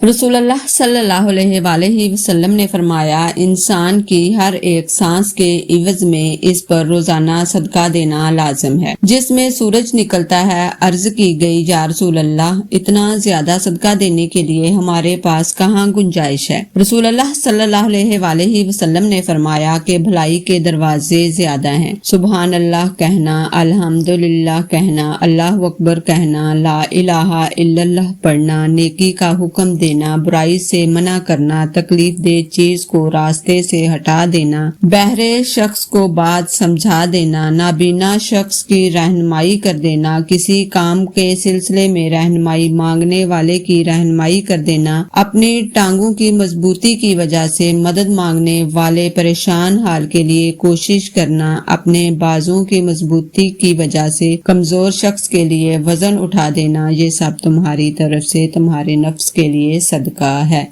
رسول اللہ صلی اللہ علیہ وآلہ وسلم نے فرمایا، انسان کی ہر ایک سانس کے عوض میں اس پر روزانہ صدقہ دینا لازم ہے۔ جس میں سورج نکلتا ہے، عرض کی گئی یا رسول اللہ، اتنا زیادہ صدقہ دینے کے لیے ہمارے پاس کہاں گنجائش ہے؟ رسول اللہ صلی اللہ علیہ وآلہ وسلم نے فرمایا کہ بھلائی کے دروازے زیادہ ہیں، سبحان اللہ کہنا، الحمدللہ کہنا، اللہ اکبر کہنا، لا الہ الا اللہ پڑھنا، نیکی کا حکم دینا، برائی سے منع کرنا، تکلیف دہ چیز کو راستے سے ہٹا دینا، بہرے شخص کو بات سمجھا دینا، نابینا شخص کی رہنمائی کر دینا، کسی کام کے سلسلے میں رہنمائی مانگنے والے کی رہنمائی کر دینا، اپنی ٹانگوں کی مضبوطی کی وجہ سے مدد مانگنے والے پریشان حال کے لیے کوشش کرنا، اپنے بازوں کی مضبوطی کی وجہ سے کمزور شخص کے لیے وزن اٹھا دینا، یہ سب تمہاری طرف سے تمہارے نفس کے لیے صدقہ ہے۔